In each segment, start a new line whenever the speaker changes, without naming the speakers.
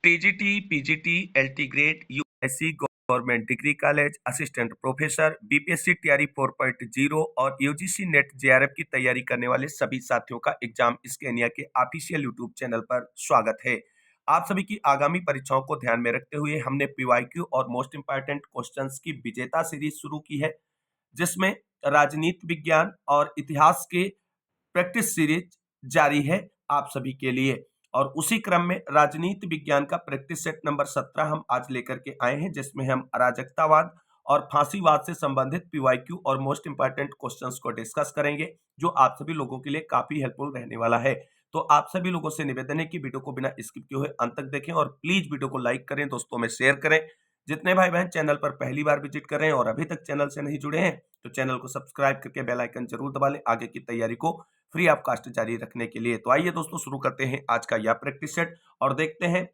TGT, PGT, LT grade, USC government degree college, assistant professor, BPSC TRE 4.0 और UGC net JRF की तैयारी करने वाले सभी साथियों का एग्जाम स्कैनिया के ऑफिशियल यूट्यूब चैनल पर स्वागत है। आप सभी की आगामी परीक्षाओं को ध्यान में रखते हुए हमने पीवाईक्यू और मोस्ट इंपॉर्टेंट क्वेश्चंस की विजेता सीरीज शुरू की है, जिसमें राजनीति विज्ञान और इतिहास के प्रैक्टिस सीरीज जारी है आप सभी के लिए। और उसी क्रम में राजनीति विज्ञान का प्रैक्टिस सेट नंबर 17 हम आज लेकर के आए हैं, जिसमें हम अराजकतावाद और फांसीवाद से संबंधित पीवाईक्यू और मोस्ट इंपॉर्टेंट क्वेश्चंस को डिस्कस करेंगे, जो आप सभी लोगों के लिए काफी हेल्पफुल रहने वाला है। तो आप सभी लोगों से निवेदन है कि वीडियो को बिना स्किप किए हुए अंत तक देखें और प्लीज वीडियो को लाइक करें, दोस्तों में शेयर करें। जितने भाई बहन चैनल पर पहली बार विजिट कर रहे हैं और अभी तक चैनल से नहीं जुड़े हैं, तो चैनल को सब्सक्राइब करके बेल आइकन जरूर दबा लें आगे की तैयारी को फ्री ऑफ कॉस्ट जारी रखने के लिए। तो आइए दोस्तों शुरू करते हैं आज का यह प्रैक्टिस सेट और देखते हैं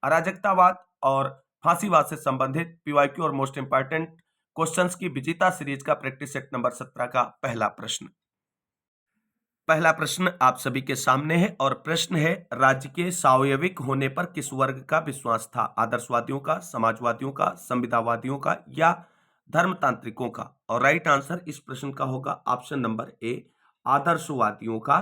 अराजकतावाद और फांसीवाद से संबंधित पीवाईक्यू और मोस्ट इंपॉर्टेंट क्वेश्चंस की विजेता सीरीज का प्रैक्टिस सेट नंबर 17 का पहला प्रश्न। पहला प्रश्न आप सभी के सामने है और प्रश्न है, राज्य के स्वायत्त होने पर किस वर्ग का विश्वास था? आदर्शवादियों का, समाजवादियों का, संविदावादियों का या धर्मतांत्रिकों का? और राइट आंसर इस प्रश्न का होगा ऑप्शन नंबर ए, आदर्शवादियों का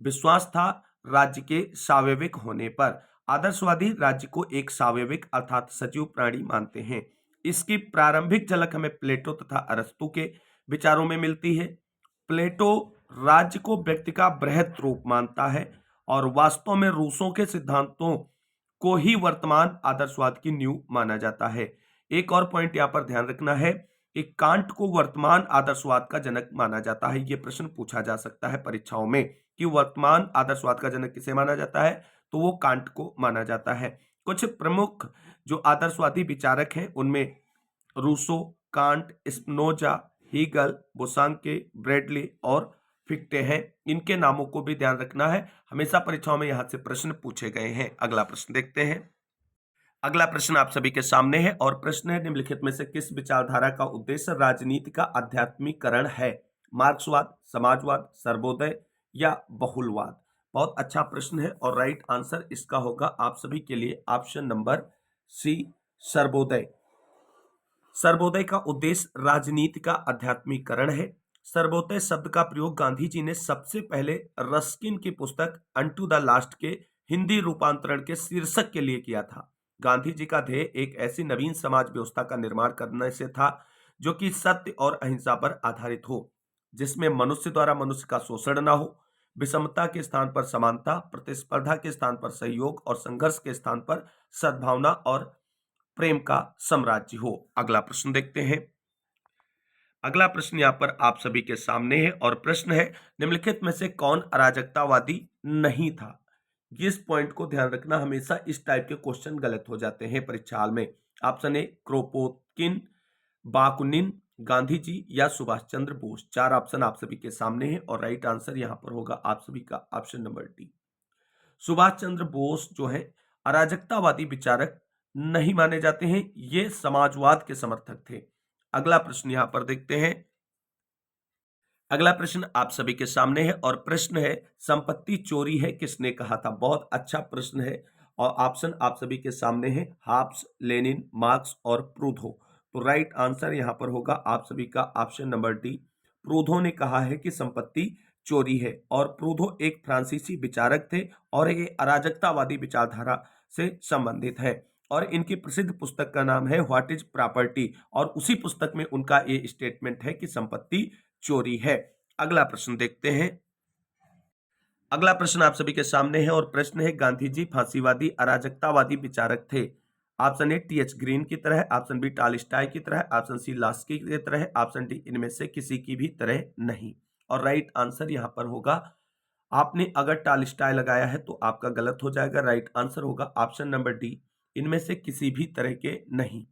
विश्वास था राज्य के स्वायत्त होने पर। आदर्शवादी राज्य को एक स्वायत्त अर्थात सजीव प्राणी मानते हैं। इसकी प्रारंभिक झलक हमें प्लेटो तथा अरस्तु के विचारों में मिलती है। प्लेटो राज्य को व्यक्ति का बृहत रूप मानता है और वास्तव में रूसों के सिद्धांतों को ही वर्तमान आदर्शवाद की नींव माना जाता है। एक और पॉइंट यहाँ पर ध्यान रखना है कि कांट को वर्तमान आदर्शवाद का जनक माना जाता है। यह प्रश्न पूछा जा सकता है परीक्षाओं में कि वर्तमान आदर्शवाद का जनक किसे माना जाता है, तो वो कांट को माना जाता है। कुछ प्रमुख जो आदर्शवादी विचारक हैं उनमें Rousseau, Kant, Spinoza, Hegel, Bosanquet, Bradley और फिक्टे हैं। इनके नामों को भी ध्यान रखना है, हमेशा परीक्षाओं में यहां से प्रश्न पूछे गए हैं। अगला प्रश्न देखते हैं। अगला प्रश्न आप सभी के सामने है और प्रश्न है, निम्नलिखित में से किस विचारधारा का उद्देश्य राजनीति का आध्यात्मिकरण है? मार्क्सवाद, समाजवाद, सर्वोदय या बहुलवाद? बहुत अच्छा प्रश्न है और राइट आंसर इसका होगा आप सभी के लिए option number C, Sarvodaya. Sarvodaya का उद्देश्य राजनीति का आध्यात्मिकरण है। सर्वोदय शब्द का प्रयोग गांधी जी ने सबसे पहले रस्किन की पुस्तक अनटू द लास्ट के हिंदी रूपांतरण के शीर्षक के लिए किया था। गांधी जी का ध्येय एक ऐसी नवीन समाज व्यवस्था का निर्माण करने से था जो कि सत्य और अहिंसा पर आधारित हो, जिसमें मनुष्य द्वारा मनुष्य का शोषण न हो, विषमता के स्थान पर समानता, प्रतिस्पर्धा के स्थान पर सहयोग और संघर्ष के स्थान पर सद्भावना और प्रेम का साम्राज्य हो। अगला प्रश्न देखते हैं। अगला प्रश्न यहाँ पर आप सभी के सामने है और प्रश्न है, निम्नलिखित में से कौन अराजकतावादी नहीं था? इस पॉइंट को ध्यान रखना, हमेशा इस टाइप के क्वेश्चन गलत हो जाते हैं परीक्षा हाल में। Option A, क्रोपोत्किन, Bakunin, Gandhi ji या सुभाष चंद्र बोस। चार ऑप्शन आप सभी के सामने है और राइट आंसर यहाँ पर होगा आप सभी का option number D. Subhash Chandra Bose जो है अराजकतावादी विचारक नहीं माने जाते हैं, ये समाजवाद के समर्थक थे। अगला प्रश्न यहां पर देखते हैं। अगला प्रश्न आप सभी के सामने है और प्रश्न है, संपत्ति चोरी है किसने कहा था? बहुत अच्छा प्रश्न है और ऑप्शन आप सभी के सामने है, हाब्स, लेनिन, मार्क्स और प्रूथो। तो राइट आंसर यहां पर होगा आप सभी का ऑप्शन नंबर डी। प्रूथो ने कहा है कि संपत्ति चोरी है और प्रूथो एक फ्रांसीसी विचारक थे और ये अराजकतावादी विचारधारा से संबंधित है और इनकी प्रसिद्ध पुस्तक का नाम है व्हाट इज प्रॉपर्टी और उसी पुस्तक में उनका ये स्टेटमेंट है कि संपत्ति चोरी है। अगला प्रश्न देखते हैं। अगला प्रश्न आप सभी के सामने है और प्रश्न है, गांधी जी फांसीवादी अराजकतावादी विचारक थे? Option A, TH. ग्रीन की तरह, ऑप्शन बी, टॉलस्टॉय की तरह, ऑप्शन सी, लास्की की तरह, ऑप्शन डी, इनमें से किसी की भी तरह नहीं। और राइट आंसर यहां पर होगा, आपने अगर टॉलस्टॉय लगाया है तो आपका गलत हो जाएगा। राइट आंसर होगा ऑप्शन नंबर डी, इनमें से किसी भी तरह के नहीं।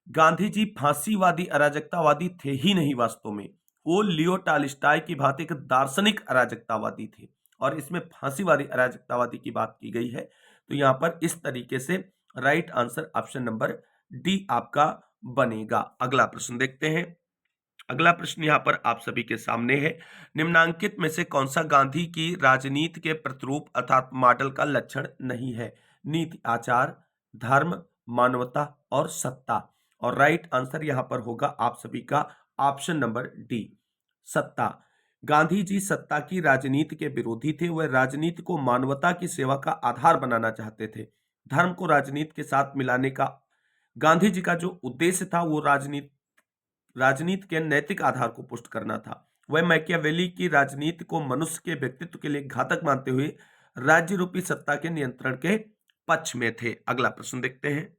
गांधी जी फांसीवादी अराजकतावादी थे ही नहीं, वास्तव में वो लियो टॉलस्टॉय की भांति एक दार्शनिक अराजकतावादी थे और इसमें फांसीवादी अराजकतावादी की बात की गई है। तो यहां पर इस तरीके से right answer option number D आपका बनेगा। अगला प्रश्न देखते हैं। अगला प्रश्न यहां पर आप सभी के सामने है, निम्नांकित में से कौन सा गांधी की राजनीति के प्रतिरूप अर्थात मॉडल का लक्षण नहीं है? नीति आचार, धर्म, मानवता और सत्ता। और राइट आंसर यहां पर होगा आप सभी का ऑप्शन नंबर डी, सत्ता। गांधी जी सत्ता की राजनीति के विरोधी थे। वह राजनीति को मानवता की सेवा का आधार बनाना चाहते थे। धर्म को राजनीति के साथ मिलाने का गांधी जी का जो उद्देश्य था वो राजनीति के नैतिक आधार को पुष्ट करना था। वह मैकियावेली की राजनीति को मनुष्य के व्यक्तित्व के लिए घातक मानते हुए राज्य रूपी सत्ता के नियंत्रण के पक्ष में थे। अगला प्रश्न देखते हैं।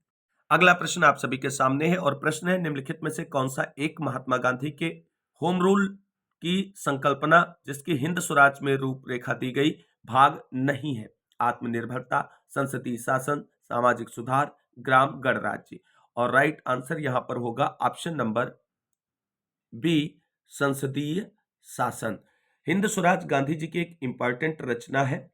अगला प्रश्न आप सभी के सामने है और प्रश्न है, निम्नलिखित में से कौन सा एक महात्मा गांधी के होम रूल की संकल्पना जिसकी हिंद स्वराज में रूपरेखा दी गई भाग नहीं है? आत्मनिर्भरता, संसदीय शासन, सामाजिक सुधार, ग्राम गणराज्य। और राइट आंसर यहां पर होगा ऑप्शन नंबर बी, संसदीय शासन। हिंद स्वराज गांधी जी की एक इंपॉर्टेंट रचना है।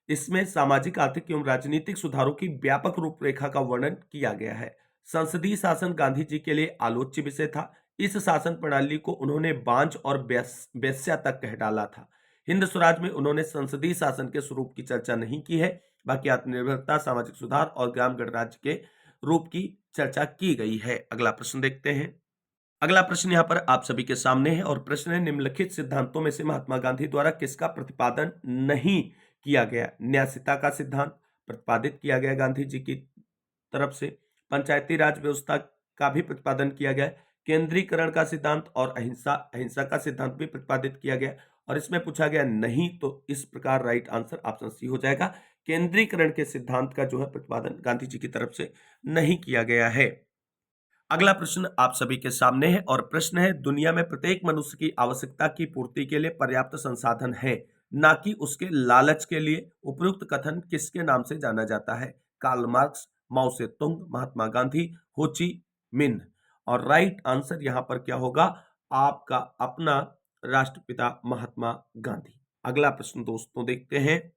इसमें सामाजिक, आर्थिक एवं राजनीतिक सुधारों की व्यापक रूपरेखा का वर्णन किया गया है। संसदीय शासन गांधी जी के लिए आलोच्य विषय था। इस शासन प्रणाली को उन्होंने बांझ और बेस्या तक कह डाला था। हिंद स्वराज में उन्होंने संसदीय शासन के स्वरूप की चर्चा नहीं की है, बाकी आत्मनिर्भरता, सामाजिक सुधार और ग्राम गणराज्य के रूप की चर्चा की गई है। अगला प्रश्न देखते हैं। अगला प्रश्न यहां पर आप सभी के सामने है और प्रश्न है, निम्नलिखित सिद्धांतों में से महात्मा गांधी द्वारा किसका प्रतिपादन नहीं किया गया? न्यासिता का सिद्धांत प्रतिपादित किया गया गांधी जी की तरफ से। पंचायती राज व्यवस्था का भी प्रतिपादन किया गया। केंद्रीकरण का सिद्धांत और अहिंसा अहिंसा का सिद्धांत भी प्रतिपादित किया गया। और इसमें पूछा गया नहीं, तो इस प्रकार राइट आंसर ऑप्शन सी हो जाएगा। केंद्रीकरण के सिद्धांत का जो है प्रतिपादन गांधी जी की तरफ से नहीं किया गया है। अगला प्रश्न आप सभी के सामने है और प्रश्न है, दुनिया में प्रत्येक मनुष्य की आवश्यकता की पूर्ति के लिए पर्याप्त संसाधन है, ना कि उसके लालच के लिए। उपयुक्त कथन किसके नाम से जाना जाता है? कार्ल मार्क्स, माओ से तुंग, महात्मा गांधी, हो ची मिन्ह। और राइट आंसर यहां पर क्या होगा? आपका अपना राष्ट्रपिता महात्मा गांधी। अगला प्रश्न दोस्तों देखते हैं।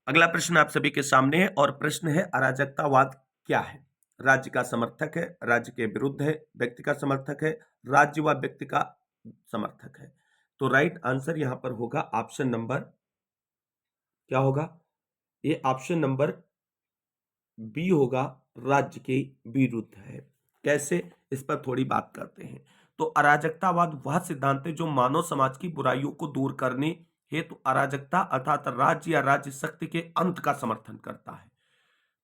अगला प्रश्न आप सभी के सामने है और प्रश्न है, अराजकतावाद क्या है? राज्य का समर्थक है, राज्य के विरुद्ध है, व्यक्ति का समर्थक है, राज्य व व्यक्ति का समर्थक है। तो राइट आंसर यहां पर होगा ऑप्शन नंबर क्या होगा? ये ऑप्शन नंबर बी होगा, राज्य के विरुद्ध है। कैसे, इस पर थोड़ी बात करते हैं। तो अराजकतावाद वह सिद्धांत है जो मानव समाज की बुराइयों को दूर करने हेतु अराजकता अर्थात राज्य या राज्य शक्ति के अंत का समर्थन करता है।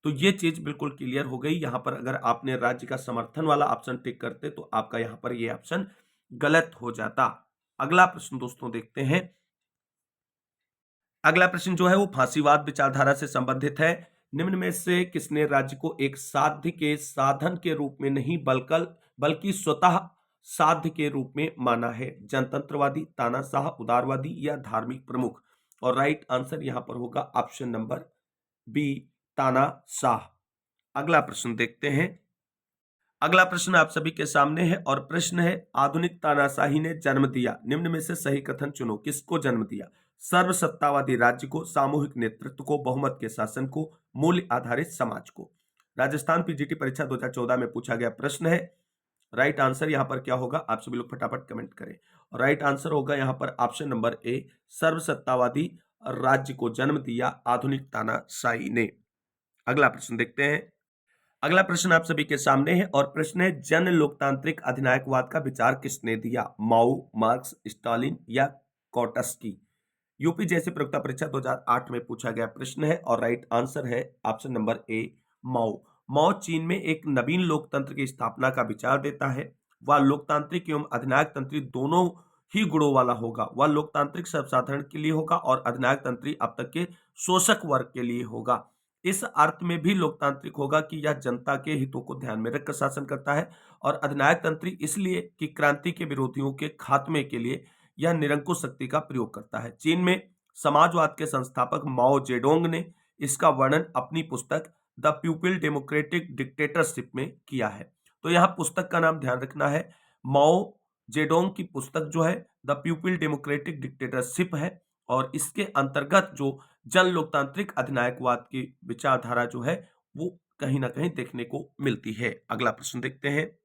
तो ये चीज बिल्कुल क्लियर हो गई। यहां पर अगर आपने राज्य का समर्थन वाला ऑप्शन टिक करते तो आपका यहां पर ये ऑप्शन गलत हो जाता। अगला प्रश्न दोस्तों देखते हैं। अगला प्रश्न जो है वो फांसीवाद विचारधारा से संबंधित है। निम्न में से किसने राज्य को एक साध्य के साधन के रूप में नहीं बल्कि स्वतः साध्य के रूप में माना है? जनतंत्रवादी, तानाशाह, उदारवादी या धार्मिक प्रमुख? और राइट आंसर यहां पर होगा ऑप्शन नंबर बी, तानाशाह। अगला प्रश्न देखते हैं। अगला प्रश्न आप सभी के सामने है और प्रश्न है, आधुनिक तानाशाही ने जन्म दिया, निम्न में से सही कथन चुनो। किसको जन्म दिया? सर्वसत्तावादी राज्य को, सामूहिक नेतृत्व को, बहुमत के शासन को, मूल्य आधारित समाज को। राजस्थान पीजीटी परीक्षा 2014 में पूछा गया प्रश्न है। राइट आंसर यहां पर क्या होगा? आप सभी लोग फटाफट कमेंट करें। और राइट आंसर होगा यहां पर ऑप्शन नंबर ए, सर्वसत्तावादी राज्य को जन्म दिया आधुनिक तानाशाही ने। अगला प्रश्न देखते हैं। अगला प्रश्न आप सभी के सामने है और प्रश्न है, जन लोकतांत्रिक अधिनायकवाद का विचार किसने दिया? माओ, मार्क्स, स्टालिन या कोटस्की? यूपी जैसी प्रवक्ता परीक्षा 2008 में पूछा गया प्रश्न है और राइट आंसर है ऑप्शन नंबर ए, माओ। माओ चीन में एक नवीन लोकतंत्र की स्थापना का विचार देता है। वह लोकतांत्रिक एवं अधिनायक तंत्री दोनों ही गुणों वाला होगा। वह लोकतांत्रिक सर्वसाधारण के लिए होगा और अधिनायक तंत्री अब तक के शोषक वर्ग के लिए होगा। इस अर्थ में भी लोकतांत्रिक होगा कि यह जनता के हितों को ध्यान में रखकर शासन करता है। और अधिनायक तंत्री इसलिए कि क्रांति के विरोधियों के खात्मे के लिए यह निरंकुश शक्ति का प्रयोग करता है। चीन में समाजवाद के संस्थापक माओ जेडोंग ने इसका वर्णन अपनी पुस्तक द पीपल डेमोक्रेटिक डिक्टेटरशिप में किया है। तो यहां पुस्तक का नाम ध्यान रखना है, माओ जेडोंग की पुस्तक जो है द पीपल डेमोक्रेटिक डिक्टेटरशिप है। और इसके अंतर्गत जो जन लोकतांत्रिक अधिनायकवाद की विचारधारा जो है वो कहीं ना कहीं देखने को मिलती है। अगला प्रश्न देखते हैं।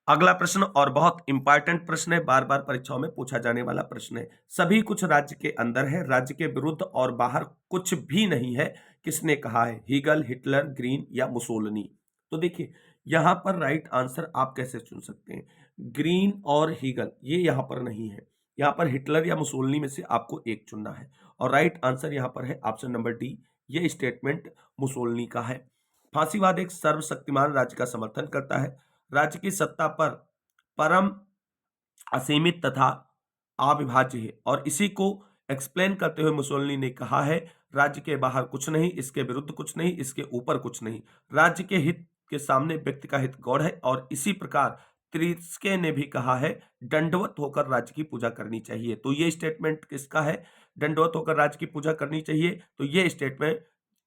अगला प्रश्न और बहुत इंपॉर्टेंट प्रश्न है, बार बार परीक्षाओं में पूछा जाने वाला प्रश्न है। सभी कुछ राज्य के अंदर है, राज्य के विरुद्ध और बाहर कुछ भी नहीं है, किसने कहा है, हीगल, हिटलर, ग्रीन या मुसोलिनी। तो देखिए यहां पर राइट आंसर आप कैसे चुन सकते हैं, ग्रीन और हीगल ये यहां पर नहीं है, यहां पर हिटलर या मुसोलिनी में से आपको एक चुनना है और राइट आंसर यहां पर है ऑप्शन नंबर डी, ये स्टेटमेंट मुसोलिनी का है। फांसीवाद एक सर्वशक्तिमान राज्य का समर्थन करता है, राज्य की सत्ता पर परम असीमित तथा अविभाज्य है और इसी को एक्सप्लेन करते हुए मुसोलिनी ने कहा है, राज्य के बाहर कुछ नहीं, इसके विरुद्ध कुछ नहीं, इसके ऊपर कुछ नहीं, राज्य के हित के सामने व्यक्ति का हित गौण है। और इसी प्रकार त्रिस्के ने भी कहा है, दंडवत होकर राज्य की पूजा करनी चाहिए। तो ये स्टेटमेंट किसका है, दंडवत होकर राज्य की पूजा करनी चाहिए, तो ये स्टेटमेंट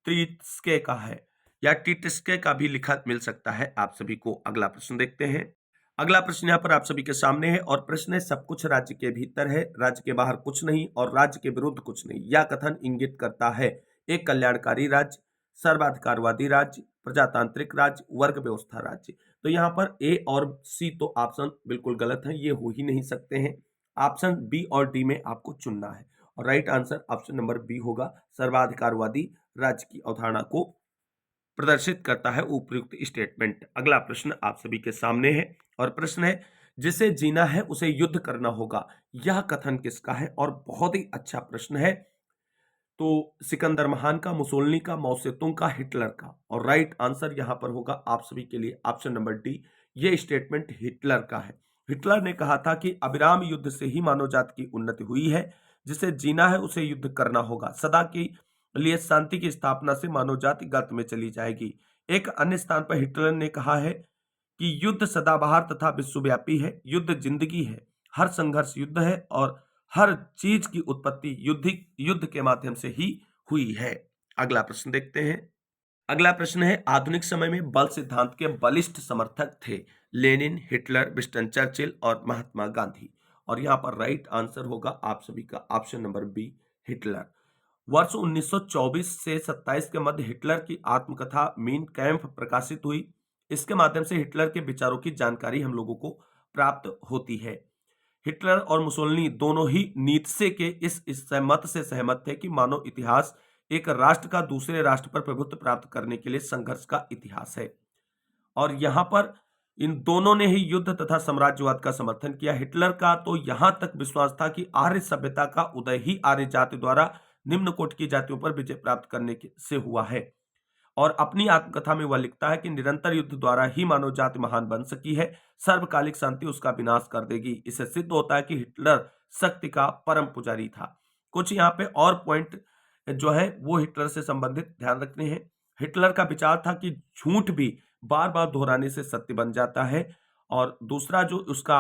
त्रिस्के का है या टिटस्के का भी लिखा मिल सकता है आप सभी को। अगला प्रश्न देखते हैं। अगला प्रश्न यहाँ पर आप सभी के सामने है और प्रश्न है, सब कुछ राज्य के भीतर है, राज्य के बाहर कुछ नहीं और राज्य के विरुद्ध कुछ नहीं, यह कथन इंगित करता है एक कल्याणकारी राज्य, सर्वाधिकारवादी राज्य, प्रजातांत्रिक राज्य, वर्ग व्यवस्था राज्य। तो यहाँ पर ए और सी तो ऑप्शन बिल्कुल गलत है, ये हो ही नहीं सकते हैं। ऑप्शन बी और डी में आपको चुनना है और right answer option number B होगा, सर्वाधिकारवादी राज्य की अवधारणा को प्रदर्शित करता है उपयुक्त स्टेटमेंट। अगला प्रश्न आप सभी के सामने है और प्रश्न है, जिसे जीना है उसे युद्ध करना होगा, यह कथन किसका है। और बहुत ही अच्छा प्रश्न है, तो सिकंदर महान का, मुसोलिनी का, माओसेतुंग का, हिटलर का। और राइट आंसर यहां पर होगा आप सभी के लिए ऑप्शन नंबर डी, ये स्टेटमेंट हिटलर का है। हिटलर ने कहा था कि अविराम युद्ध से ही मानव जाति की उन्नति हुई है, जिसे जीना है उसे युद्ध करना होगा, सदा के लिए शांति की स्थापना से मानव जाति गत में चली जाएगी। एक अन्य स्थान पर हिटलर ने कहा है कि युद्ध सदाबहार तथा विश्वव्यापी है, युद्ध जिंदगी है, हर संघर्ष युद्ध है और हर चीज की उत्पत्ति युद्ध के माध्यम से ही हुई है। अगला प्रश्न देखते हैं। अगला प्रश्न है, आधुनिक समय में बल सिद्धांत के बलिष्ठ समर्थक थे लेनिन, हिटलर, विंस्टन चर्चिल और महात्मा गांधी। और यहां पर राइट आंसर होगा आप सभी का ऑप्शन नंबर बी, हिटलर। वर्ष 1924 से 27 के मध्य हिटलर की आत्मकथा मीन कैम्फ प्रकाशित हुई। इसके माध्यम से हिटलर के विचारों की जानकारी हम लोगों को प्राप्त होती है। हिटलर और मुसोलिनी दोनों ही नीत्शे के इस मत से सहमत थे कि मानव इतिहास एक राष्ट्र का दूसरे राष्ट्र पर प्रभुत्व प्राप्त करने के लिए संघर्ष का इतिहास है। और यहां पर इन दोनों ने ही युद्ध तथा साम्राज्यवाद का समर्थन किया। हिटलर का तो यहां तक विश्वास था कि आर्य सभ्यता का उदय ही आर्य जाति द्वारा निम्न कोटि की जातियों पर विजय प्राप्त करने से हुआ है। और अपनी आत्मकथा में वह लिखता है कि निरंतर युद्ध द्वारा ही मानव जाति महान बन सकी है, सर्वकालिक शांति उसका विनाश कर देगी। इससे सिद्ध होता है कि हिटलर शक्ति का परम पुजारी था। कुछ यहाँ पे और पॉइंट जो है वो हिटलर से संबंधित ध्यान रखने हैं। हिटलर का विचार था कि झूठ भी बार बार दोहराने से सत्य बन जाता है। और दूसरा जो उसका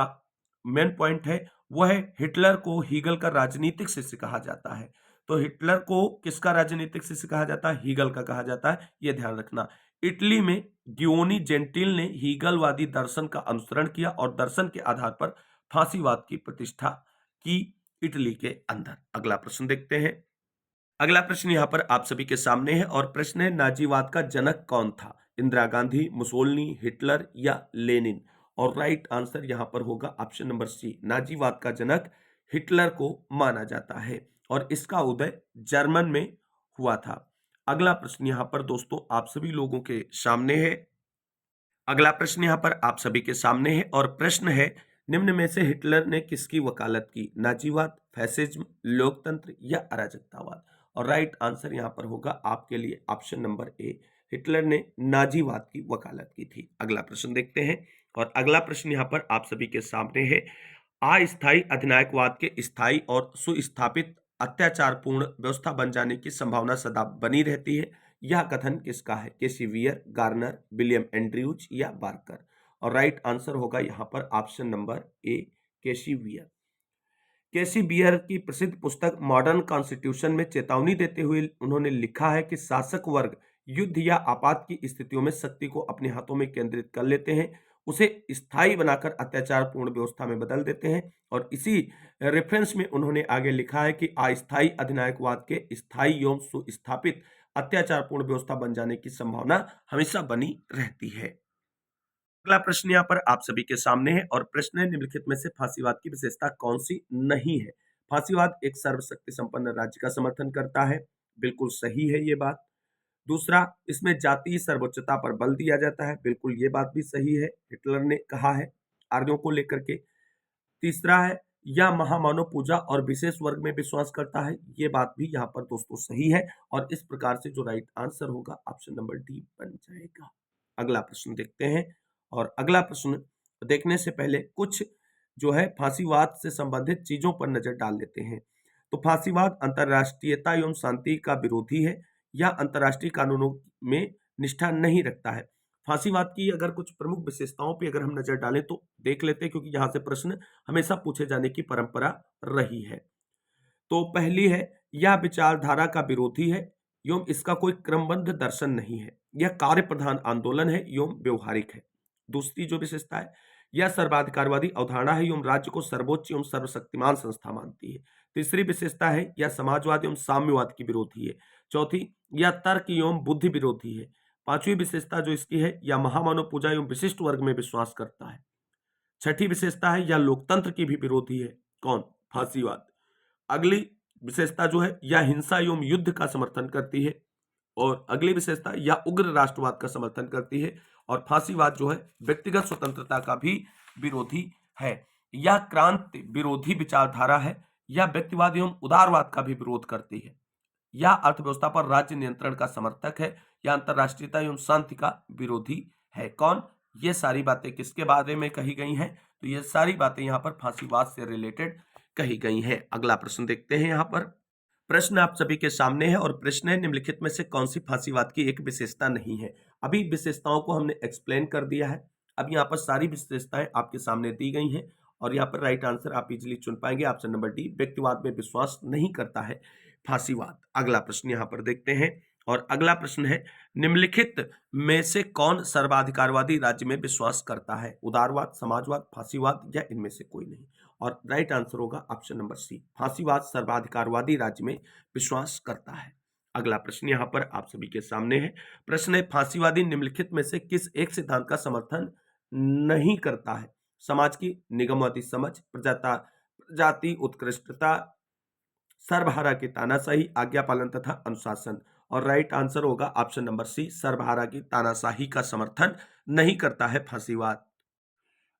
मेन पॉइंट है वह है, हिटलर को हीगल का राजनीतिक शिष्य कहा जाता है। तो हिटलर को किसका राजनीतिक शिष्य कहा जाता है, हीगल का कहा जाता है, यह ध्यान रखना। इटली में गियोनी जेंटिल ने हीगलवादी दर्शन का अनुसरण किया और दर्शन के आधार पर फांसीवाद की प्रतिष्ठा की इटली के अंदर। अगला प्रश्न देखते हैं। अगला प्रश्न यहाँ पर आप सभी के सामने है और प्रश्न है, नाजीवाद का जनक कौन था, इंदिरा गांधी, मुसोलिनी, हिटलर या लेनिन। और राइट आंसर यहाँ पर होगा ऑप्शन नंबर सी, नाजीवाद का जनक हिटलर को माना जाता है और इसका उदय जर्मन में हुआ था। अगला प्रश्न यहाँ पर दोस्तों आप सभी लोगों के सामने है। अगला प्रश्न यहाँ पर आप सभी के सामने है और प्रश्न है, निम्न में से हिटलर ने किसकी वकालत की, नाजीवाद, फैसिज्म, लोकतंत्र या अराजकतावाद। और राइट आंसर यहाँ पर होगा आपके लिए ऑप्शन नंबर ए, हिटलर ने नाजीवाद की वकालत की थी। अगला प्रश्न देखते हैं और अगला प्रश्न यहाँ पर आप सभी के सामने है, अस्थायी अधिनायकवाद के स्थायी और सुस्थापित अत्याचारपूर्ण व्यवस्था बन जाने की संभावना सदा बनी रहती है, यह कथन किसका है, केसीवियर, गार्नर, विलियम एंड्रयूज या बार्कर। और राइट आंसर होगा यहाँ पर ऑप्शन नंबर ए, केसीवियर। केसीवियर की प्रसिद्ध पुस्तक मॉडर्न कॉन्स्टिट्यूशन में चेतावनी देते हुए उन्होंने लिखा है कि शासक वर्ग युद्ध या आपात की स्थितियों में शक्ति को अपने हाथों में केंद्रित कर लेते हैं, उसे स्थायी बनाकर अत्याचारपूर्ण व्यवस्था में बदल देते हैं। और इसी रेफरेंस में उन्होंने आगे लिखा है कि अस्थायी अधिनायकवाद के स्थायी एवं सुस्थापित अत्याचारपूर्ण व्यवस्था बन जाने की संभावना हमेशा बनी रहती है। अगला प्रश्न यहाँ पर आप सभी के सामने है और प्रश्न है, निम्नलिखित में से फांसीवाद की विशेषता कौन सी नहीं है। फांसीवाद एक सर्वशक्ति संपन्न राज्य का समर्थन करता है, बिल्कुल सही है ये बात। दूसरा, इसमें जातीय सर्वोच्चता पर बल दिया जाता है, बिल्कुल ये बात भी सही है, हिटलर ने कहा है आर्यों को लेकर के। तीसरा है, यह महामानव पूजा और विशेष वर्ग में विश्वास करता है, ये बात भी यहाँ पर दोस्तों सही है, और इस प्रकार से जो राइट आंसर होगा ऑप्शन नंबर डी बन जाएगा। अगला प्रश्न देखते हैं, और अगला प्रश्न देखने से पहले कुछ जो है फांसीवाद से संबंधित चीजों पर नजर डाल लेते हैं। तो फांसीवाद अंतर्राष्ट्रीयता एवं शांति का विरोधी है, या अंतर्राष्ट्रीय कानूनों में निष्ठा नहीं रखता है। फांसीवाद की अगर कुछ प्रमुख विशेषताओं पर अगर हम नजर डालें तो देख लेते हैं, क्योंकि यहाँ से प्रश्न हमेशा पूछे जाने की परंपरा रही है। तो पहली है, यह विचारधारा का विरोधी है एवं इसका कोई क्रमबद्ध दर्शन नहीं है, यह कार्य प्रधान आंदोलन है एवं व्यवहारिक है। दूसरी जो विशेषता है, यह सर्वाधिकारवादी अवधारणा है एवं राज्य को सर्वोच्च एवं सर्वशक्तिमान संस्था मानती है। तीसरी विशेषता है, यह समाजवाद एवं साम्यवाद की विरोधी है। चौथी, यह तर्क एवं बुद्धि विरोधी है। पांचवी विशेषता जो इसकी है, यह महामानव पूजा एवं विशिष्ट वर्ग में विश्वास करता है। छठी विशेषता है, यह लोकतंत्र की भी विरोधी है। कौन? फांसीवाद। अगली विशेषता जो है, यह हिंसा एवं युद्ध का समर्थन करती है। और अगली विशेषता, यह उग्र राष्ट्रवाद का समर्थन करती है। और फांसीवाद जो है व्यक्तिगत स्वतंत्रता का भी विरोधी है। यह क्रांति विरोधी विचारधारा है, यह व्यक्तिवाद एवं उदारवाद का भी विरोध करती है। यह अर्थव्यवस्था पर राज्य नियंत्रण का समर्थक है, यह अंतरराष्ट्रीयता एवं शांति का विरोधी है। कौन? ये सारी बातें किसके बारे में कही गई हैं? तो ये सारी बातें यहाँ पर फांसीवाद से रिलेटेड कही गई हैं। अगला प्रश्न देखते हैं। यहाँ पर प्रश्न आप सभी के सामने है, और प्रश्न है, निम्नलिखित में से कौन सी फांसीवाद की एक विशेषता नहीं है? अभी विशेषताओं को हमने एक्सप्लेन कर दिया है, अब यहाँ पर सारी विशेषताएं आपके सामने दी गई हैं, और यहाँ पर राइट आंसर आप इजिली चुन पाएंगे, ऑप्शन नंबर डी, व्यक्तिवाद में विश्वास नहीं करता है फांसीवाद। अगला प्रश्न यहाँ पर देखते हैं, और अगला प्रश्न है, निम्नलिखित में से कौन सर्वाधिकारवादी राज्य में विश्वास करता है? उदारवाद, समाजवाद, फांसीवाद, या इनमें से कोई नहीं? और राइट आंसर होगा ऑप्शन नंबर सी, फांसीवाद सर्वाधिकारवादी राज्य में विश्वास करता है। अगला प्रश्न यहाँ पर आप सभी के सामने है। प्रश्न है, फांसीवादी निम्नलिखित में से किस एक सिद्धांत का समर्थन नहीं करता है? समाज की निगमवादी समझ, प्रजाति उत्कृष्टता, सर्वहारा की तानाशाही, आज्ञा पालन तथा अनुशासन। और राइट आंसर होगा ऑप्शन नंबर सी, सर्वहारा की तानाशाही का समर्थन नहीं करता है फांसीवाद।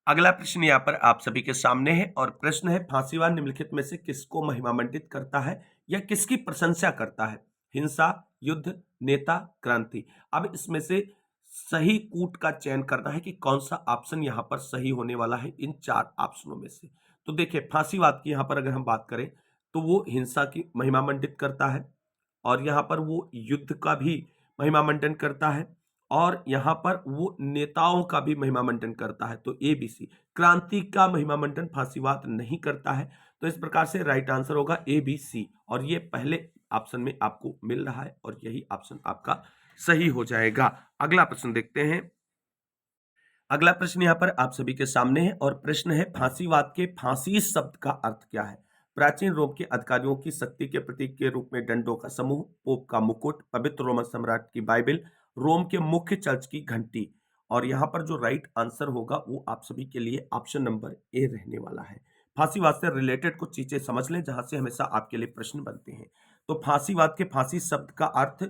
अगला प्रश्न यहाँ पर आप सभी के सामने है, और प्रश्न है, फांसीवाद निम्नलिखित में से किसको महिमामंडित करता है या किसकी प्रशंसा करता है? हिंसा, युद्ध, नेता, क्रांति। अब इसमें से सही कूट का चयन करना है कि कौन सा ऑप्शन यहाँ पर सही होने वाला है इन चार ऑप्शनों में से। तो देखिए, फांसीवाद की यहाँ पर अगर हम बात करें तो वो हिंसा की महिमामंडित करता है, और यहाँ पर वो युद्ध का भी महिमामंडन करता है, और यहाँ पर वो नेताओं का भी महिमामंडन करता है। तो ए बी सी। क्रांति का महिमामंडन फांसीवाद नहीं करता है, तो इस प्रकार से राइट आंसर होगा ए बी सी, और ये पहले ऑप्शन में आपको मिल रहा है, और यही ऑप्शन आपका सही हो जाएगा। अगला प्रश्न देखते हैं। अगला प्रश्न यहाँ पर आप सभी के सामने है, और प्रश्न है, फांसीवाद के फांसी शब्द का अर्थ क्या है? प्राचीन रोम के अधिकारियों की शक्ति के प्रतीक के रूप में डंडों का समूह, पोप का मुकुट, पवित्र रोमन सम्राट की बाइबल, रोम के मुख्य चर्च की घंटी। और यहाँ पर जो राइट आंसर होगा वो आप सभी के लिए ऑप्शन नंबर ए रहने वाला है। फांसीवाद से रिलेटेड कुछ चीजें समझ लें, जहां से हमेशा आपके लिए प्रश्न बनते हैं। तो फांसीवाद के फांसी शब्द का अर्थ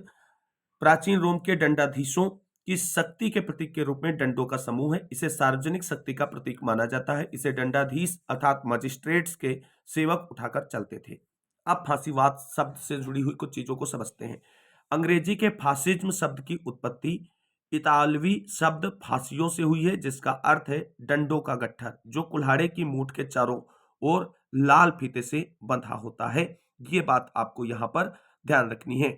प्राचीन रोम के दंडाधीशों की शक्ति के प्रतीक के रूप में डंडों का समूह है। इसे सार्वजनिक शक्ति का प्रतीक माना जाता है। इसे दंडाधीश अर्थात मजिस्ट्रेट्स के सेवक उठाकर चलते थे। अब फांसीवाद शब्द से जुड़ी हुई कुछ चीजों को समझते हैं। अंग्रेजी के फासिज्म शब्द की उत्पत्ति इतालवी शब्द फांसियों से हुई है, जिसका अर्थ है डंडों का गट्ठर, जो कुल्हाड़े की मूठ के चारों ओर लाल फीते से बंधा होता है। ये बात आपको यहाँ पर ध्यान रखनी है।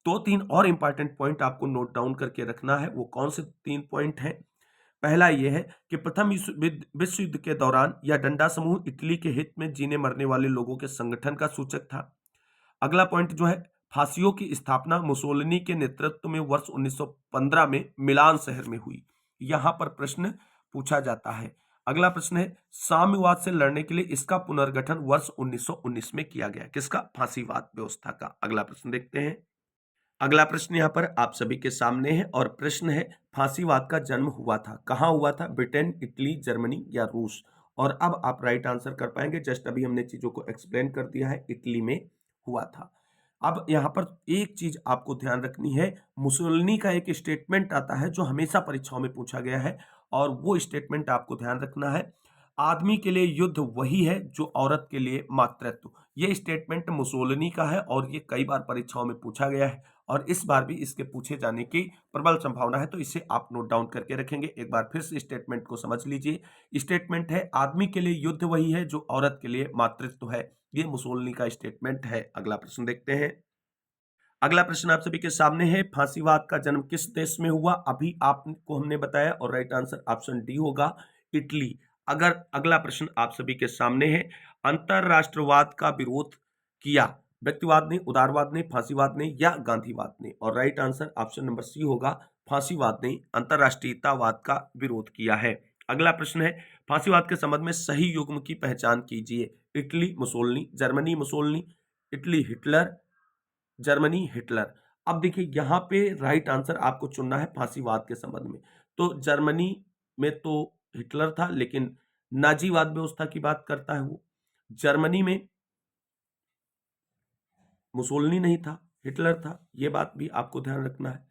दो तीन और इंपॉर्टेंट पॉइंट आपको नोट डाउन करके रखना है। वो कौन से तीन पॉइंट हैं? पहला यह है कि प्रथम विश्व युद्ध के दौरान यह डंडा समूह इटली के हित में जीने मरने वाले लोगों के संगठन का सूचक था। अगला पॉइंट जो है, फांसियों की स्थापना मुसोलिनी के नेतृत्व में वर्ष 1915 में मिलान शहर में हुई। यहां पर प्रश्न पूछा जाता है। अगला प्रश्न है, साम्यवाद से लड़ने के लिए इसका पुनर्गठन वर्ष 1919 में किया गया। किसका? फांसीवाद व्यवस्था का। अगला प्रश्न देखते हैं। अगला प्रश्न यहाँ पर आप सभी के सामने है, और प्रश्न है, फांसीवाद का जन्म हुआ था, कहाँ हुआ था? ब्रिटेन, इटली, जर्मनी या रूस? और अब आप राइट आंसर कर पाएंगे। जस्ट अभी हमने चीजों को एक्सप्लेन कर दिया है, इटली में हुआ था। अब यहाँ पर एक चीज आपको ध्यान रखनी है, मुसोलिनी का एक स्टेटमेंट आता है जो हमेशा परीक्षाओं में पूछा गया है, और वो स्टेटमेंट आपको ध्यान रखना है, आदमी के लिए युद्ध वही है जो औरत के लिए मातृत्व। ये स्टेटमेंट मुसोलिनी का है और ये कई बार परीक्षाओं में पूछा गया है और इस बार भी इसके पूछे जाने की प्रबल संभावना है, तो इसे आप नोट डाउन करके रखेंगे। एक बार फिर से स्टेटमेंट को समझ लीजिए। स्टेटमेंट है, आदमी के लिए युद्ध वही है जो औरत के लिए मातृत्व है। ये मुसोलिनी का स्टेटमेंट है। अगला प्रश्न देखते हैं। अगला प्रश्न आप सभी के सामने है, फांसीवाद का जन्म किस देश में हुआ? अभी आपको हमने बताया और राइट आंसर ऑप्शन डी होगा, इटली। अगर अगला प्रश्न आप सभी के सामने है, अंतरराष्ट्रवाद का विरोध किया व्यक्तिवाद ने, उदारवाद ने, फांसीवाद ने या गांधीवाद ने? और right answer option number C होगा, फांसीवाद ने अंतरराष्ट्रीयतावाद का विरोध किया है। अगला प्रश्न है, फांसीवाद के संबंध में सही युग्म की पहचान कीजिए। Italy Mussolini, Germany Mussolini, Italy Hitler, Germany Hitler. अब देखिए यहां पे राइट आंसर आपको चुनना है फांसीवाद के संबंध में। तो जर्मनी में तो हिटलर था, लेकिन नाजीवाद व्यवस्था की बात करता है वो। जर्मनी में मुसोलिनी नहीं था, हिटलर था, ये बात भी आपको ध्यान रखना है।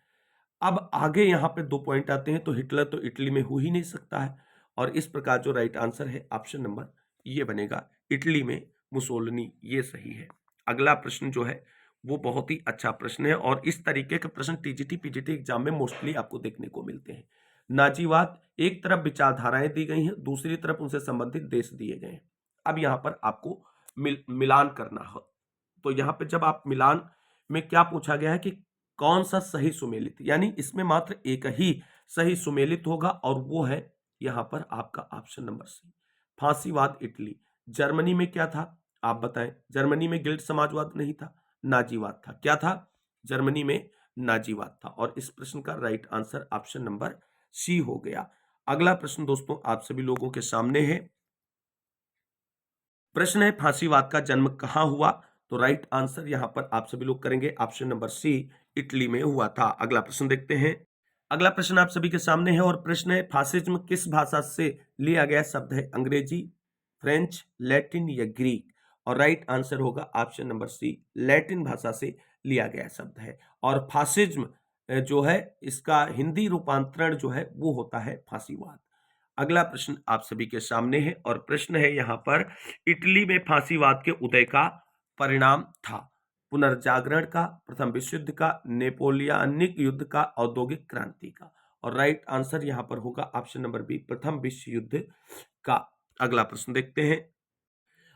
अब आगे यहां पे 2 पॉइंट आते हैं, तो हिटलर तो इटली में हो ही नहीं सकता है, और इस प्रकार जो राइट आंसर है ऑप्शन नंबर ये बनेगा, इटली में मुसोलिनी, ये सही है। अगला प्रश्न जो है वो बहुत ही अच्छा प्रश्न है और इस तरीके के प्रश्न टीजीटी पीजीटी एग्जाम में मोस्टली आपको देखने को मिलते हैं। नाजीवाद, एक तरफ विचारधाराएं दी गई हैं, दूसरी तरफ उनसे संबंधित देश दिए गए हैं। अब यहां पर आपको मिलान करना हो, तो यहां पे जब आप मिलान में क्या पूछा गया है कि कौन सा सही सुमेलित, यानी इसमें मात्र एक ही सही सुमेलित होगा और वो है यहां पर आपका ऑप्शन नंबर सी, फांसीवाद इटली। जर्मनी में क्या था आप बताएं? जर्मनी में गिल्ड समाजवाद नहीं था, नाजीवाद था। क्या था? जर्मनी में नाजीवाद था, और इस प्रश्न का right answer option number C हो गया। अगला प्रश्न दोस्तों आप सभी लोगों के सामने है। प्रश्न है, फांसीवाद का जन्म कहां हुआ? तो राइट आंसर यहां पर आप सभी लोग करेंगे ऑप्शन नंबर सी, इटली में हुआ था। अगला प्रश्न देखते हैं। अगला प्रश्न आप सभी के सामने है और प्रश्न है, फासिज्म किस भाषा से लिया गया शब्द है? अंग्रेजी, फ्रेंच, लैटिन या ग्रीक? और राइट आंसर होगा ऑप्शन नंबर सी, लैटिन भाषा से लिया गया शब्द है। और फासिज्म जो है इसका हिंदी रूपांतरण जो है वो होता है फांसीवाद। अगला प्रश्न आप सभी के सामने है और प्रश्न है यहां पर, इटली में फांसीवाद के उदय का परिणाम था? पुनर्जागरण का, प्रथम विश्व युद्ध का, नेपोलियनिक युद्ध का, औद्योगिक क्रांति का? और राइट आंसर यहां पर होगा ऑप्शन नंबर बी, प्रथम विश्व युद्ध का। अगला प्रश्न देखते हैं।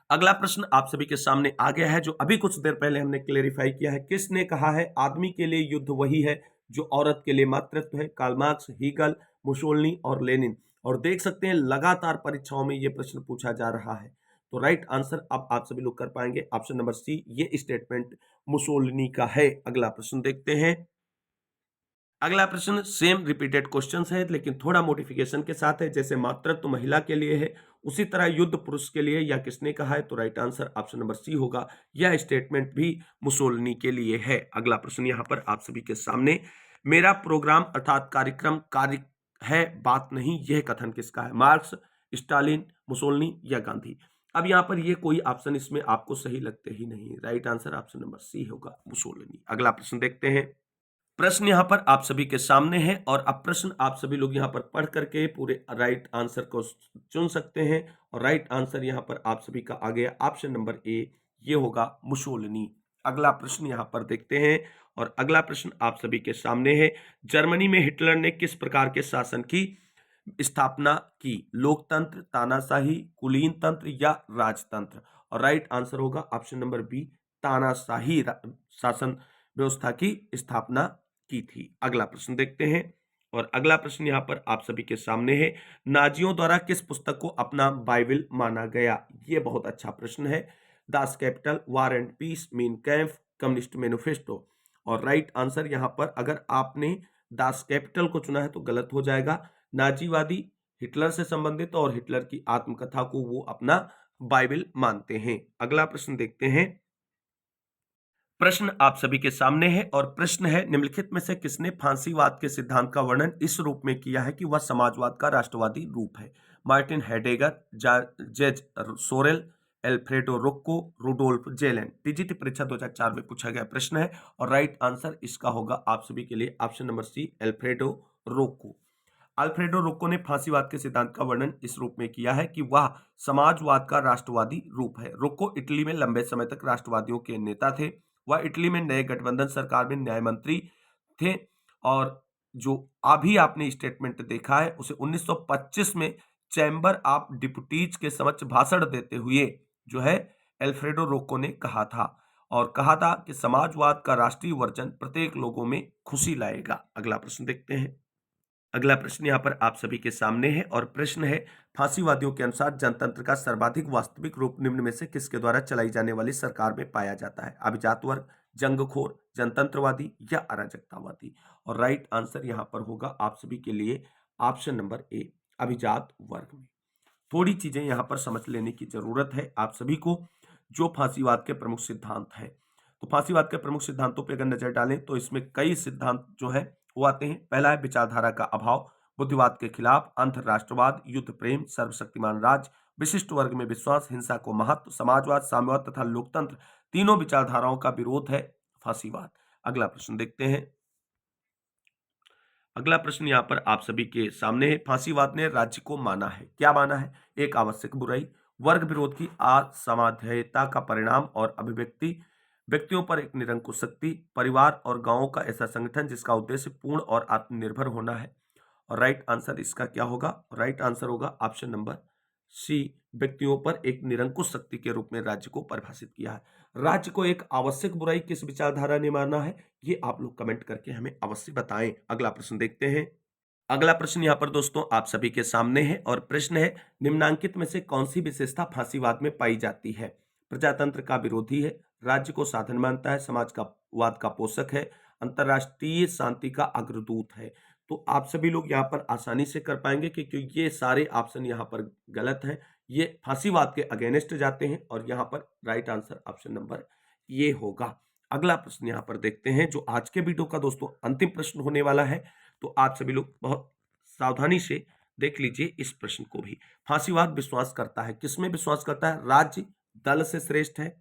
अगला प्रश्न आप सभी के सामने आ गया है जो अभी कुछ देर पहले हमने क्लेरिफाई किया है। किसने कहा है आदमी के लिए युद्ध वही है जो औरत के लिए मातृत्व है? कार्ल मार्क्स, हीगल, मुसोलिनी और लेनिन। और देख सकते हैं लगातार परीक्षाओं में यह प्रश्न पूछा जा रहा है, तो राइट आंसर अब आप सभी लोग कर पाएंगे ऑप्शन नंबर सी, ये स्टेटमेंट मुसोलिनी का है। अगला प्रश्न देखते हैं। अगला प्रश्न सेम रिपीटेड क्वेश्चंस है लेकिन थोड़ा मॉडिफिकेशन के साथ है। जैसे मातृत्व तो महिला के लिए है, उसी तरह युद्ध पुरुष के लिए, या किसने कहा है? तो right answer option number C होगा, यह स्टेटमेंट भी मुसोलिनी के लिए है। अगला प्रश्न यहां पर आप सभी के सामने, मेरा प्रोग्राम अर्थात कार्यक्रम कार्य है बात नहीं, यह कथन किसका है? मार्क्स, स्टालिन, मुसोलिनी या गांधी? अब यहां पर ये कोई ऑप्शन इसमें आपको सही लगते ही नहीं, right answer option number C होगा, मुसोलिनी। अगला प्रश्न देखते हैं। प्रश्न यहां पर आप सभी के सामने है और अब प्रश्न आप सभी लोग यहां पर पढ़ करके पूरे राइट आंसर को चुन सकते हैं, और राइट आंसर यहां पर आप सभी का आ गया ऑप्शन नंबर ए, ये होगा मुसोलिनी। अगला प्रश्न यहां पर देखते हैं और अगला प्रश्न आप सभी के सामने है, जर्मनी में हिटलर ने किस प्रकार के शासन की स्थापना की? लोकतंत्र, तानाशाही, कुलीन तंत्र या राजतंत्र? और राइट आंसर होगा ऑप्शन नंबर बी, तानाशाही शासन व्यवस्था की स्थापना की थी। अगला प्रश्न देखते हैं और अगला प्रश्न यहां पर आप सभी के सामने है, नाजियों द्वारा किस पुस्तक को अपना बाइबल माना गया? यह बहुत अच्छा प्रश्न है। Das Kapital, War and Peace, Mein Kampf, Communist Manifesto? और राइट आंसर यहां पर अगर आपने दास कैपिटल को चुना है तो गलत हो जाएगा। नाजीवादी हिटलर से संबंधित और हिटलर की आत्मकथा को वो अपना बाइबल मानते हैं। अगला प्रश्न देखते हैं। प्रश्न आप सभी के सामने है और प्रश्न है, निम्नलिखित में से किसने फांसीवाद के सिद्धांत का वर्णन इस रूप में किया है कि वह समाजवाद का राष्ट्रवादी रूप है? Martin Heidegger, George Sorel, Alfredo Rocco, Rudolf Kjellen. TGT परीक्षा 2004 में पूछा गया प्रश्न है और राइट आंसर इसका होगा आप सभी के लिए option number C, Alfredo Rocco. Alfredo Rocco ने फांसीवाद के सिद्धांत का वर्णन इस रूप में किया है कि वह समाजवाद का राष्ट्रवादी रूप है। रोक्को इटली में लंबे समय तक राष्ट्रवादियों के नेता थे। वह इटली में नए गठबंधन सरकार में न्याय मंत्री थे और जो अभी आपने स्टेटमेंट देखा है उसे 1925 में चैम्बर ऑफ डिप्यूटीज के समक्ष भाषण देते हुए जो है एल्फ्रेडो रोक्को ने कहा था और कहा था कि समाजवाद का राष्ट्रीय वर्जन प्रत्येक लोगों में खुशी लाएगा। अगला प्रश्न देखते हैं। अगला प्रश्न यहाँ पर आप सभी के सामने है और प्रश्न है, फांसीवादियों के अनुसार जनतंत्र का सर्वाधिक वास्तविक रूप निम्न में से किसके द्वारा चलाई जाने वाली सरकार में पाया जाता है? अभिजात वर्ग, जंगखोर, जनतंत्रवादी या अराजकतावादी? और राइट आंसर यहाँ पर होगा आप सभी के लिए ऑप्शन नंबर ए, अभिजात वर्ग में। थोड़ी चीजें यहाँ पर समझ लेने की जरूरत है आप सभी को। जो फांसीवाद के प्रमुख सिद्धांत है, तो फांसीवाद के प्रमुख सिद्धांतों पर अगर नजर डालें तो इसमें कई सिद्धांत जो है वो आते हैं। पहला है विचारधारा का अभाव, बुद्धिवाद के खिलाफ, अंतरराष्ट्रवाद, युद्ध प्रेम, सर्वशक्तिमान राज, विशिष्ट वर्ग में विश्वास, हिंसा को महत्व, समाजवाद, साम्यवाद तथा लोकतंत्र, तीनों विचारधाराओं का विरोध है फांसीवाद। अगला प्रश्न देखते हैं। अगला प्रश्न यहाँ पर आप सभी के सामने है। फांसीवाद ने राज्य को माना है, क्या माना है? एक आवश्यक बुराई, वर्ग विरोध की असामध्यता का परिणाम और अभिव्यक्ति, व्यक्तियों पर एक निरंकुश शक्ति, परिवार और गांवों का ऐसा संगठन जिसका उद्देश्य पूर्ण और आत्मनिर्भर होना है। और राइट आंसर इसका क्या होगा? राइट आंसर होगा ऑप्शन नंबर सी, व्यक्तियों पर एक निरंकुश शक्ति के रूप में राज्य को परिभाषित किया है। राज्य को एक आवश्यक बुराई किस विचारधारा ने माना है, ये आप लोग कमेंट करके हमें अवश्य बताएं। अगला प्रश्न देखते हैं। अगला प्रश्न यहाँ पर दोस्तों आप सभी के सामने है और प्रश्न है, निम्नांकित में से कौन सी विशेषता फांसीवाद में पाई जाती है? प्रजातंत्र का विरोधी है, राज्य को साधन मानता है, समाज का वाद का पोषक है, अंतरराष्ट्रीय शांति का अग्रदूत है। तो आप सभी लोग यहाँ पर आसानी से कर पाएंगे कि क्योंकि ये सारे ऑप्शन यहाँ पर गलत हैं, ये फांसीवाद के अगेंस्ट जाते हैं और यहाँ पर राइट आंसर ऑप्शन नंबर ये होगा। अगला प्रश्न यहाँ पर देखते हैं जो आज के वीडियो का दोस्तों अंतिम प्रश्न होने वाला है, तो आप सभी लोग बहुत सावधानी से देख लीजिए इस प्रश्न को भी। फांसीवाद विश्वास करता है, किसमें विश्वास करता है? राज्य दल से श्रेष्ठ है,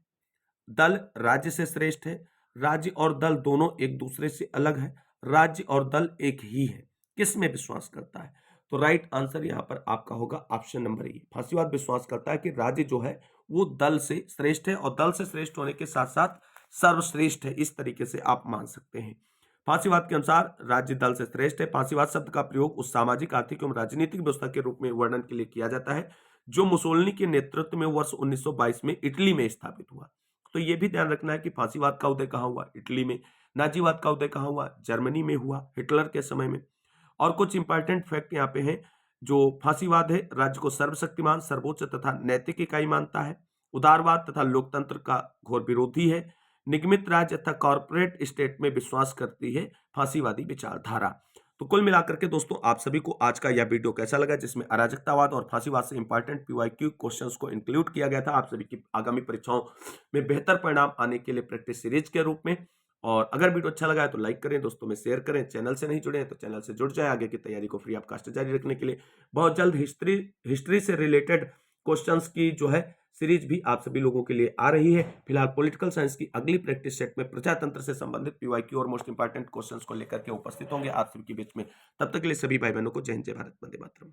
दल राज्य से श्रेष्ठ है, राज्य और दल दोनों एक दूसरे से अलग है, राज्य और दल एक ही है। किस में विश्वास करता है? तो राइट आंसर यहाँ पर आपका होगा ऑप्शन नंबर ए। फांसीवाद विश्वास करता है कि राज्य जो है वो दल से श्रेष्ठ है और दल से श्रेष्ठ होने के साथ साथ सर्वश्रेष्ठ है, इस तरीके से आप मान सकते हैं। फांसीवाद के अनुसार राज्य दल से श्रेष्ठ है। फांसीवाद शब्द का प्रयोग उस सामाजिक, आर्थिक एवं राजनीतिक व्यवस्था के रूप में वर्णन के लिए किया जाता है जो मुसोलिनी के नेतृत्व में वर्ष 1922 में इटली में स्थापित हुआ। तो यह भी ध्यान रखना है कि फांसीवाद का उदय कहाँ हुआ? इटली में। नाजीवाद का उदय कहाँ हुआ? जर्मनी में हुआ, हिटलर के समय में। और कुछ इंपॉर्टेंट फैक्ट यहाँ पे हैं। जो फांसीवाद है राज्य को सर्वशक्तिमान, सर्वोच्च तथा नैतिक इकाई मानता है। उदारवाद तथा लोकतंत्र का घोर विरोधी है। निगमित राज्य तथा कॉर्पोरेट स्टेट में विश्वास करती है फांसीवादी विचारधारा। तो कुल मिलाकर के दोस्तों आप सभी को आज का यह वीडियो कैसा लगा, जिसमें अराजकतावाद और फांसीवाद से इंपॉर्टेंट पीवाईक्यू क्वेश्चंस को इंक्लूड किया गया था आप सभी की आगामी परीक्षाओं में बेहतर परिणाम आने के लिए प्रैक्टिस सीरीज के रूप में। और अगर वीडियो अच्छा लगा है तो लाइक करें, दोस्तों में शेयर करें। चैनल से नहीं जुड़े हैं तो चैनल से जुड़ जाए आगे की तैयारी को फ्री ऑफ कास्ट जारी रखने के लिए। बहुत जल्द हिस्ट्री से रिलेटेड क्वेश्चंस की जो है सीरीज भी आप सभी लोगों के लिए आ रही है। फिलहाल पॉलिटिकल साइंस की अगली प्रैक्टिस सेट में प्रजातंत्र से संबंधित पीवाईक्यू और मोस्ट इंपॉर्टेंट क्वेश्चंस को लेकर के उपस्थित होंगे आप सभी के बीच में। तब तक के लिए सभी भाई बहनों को जय हिंद, जय भारत, वंदे मातरम।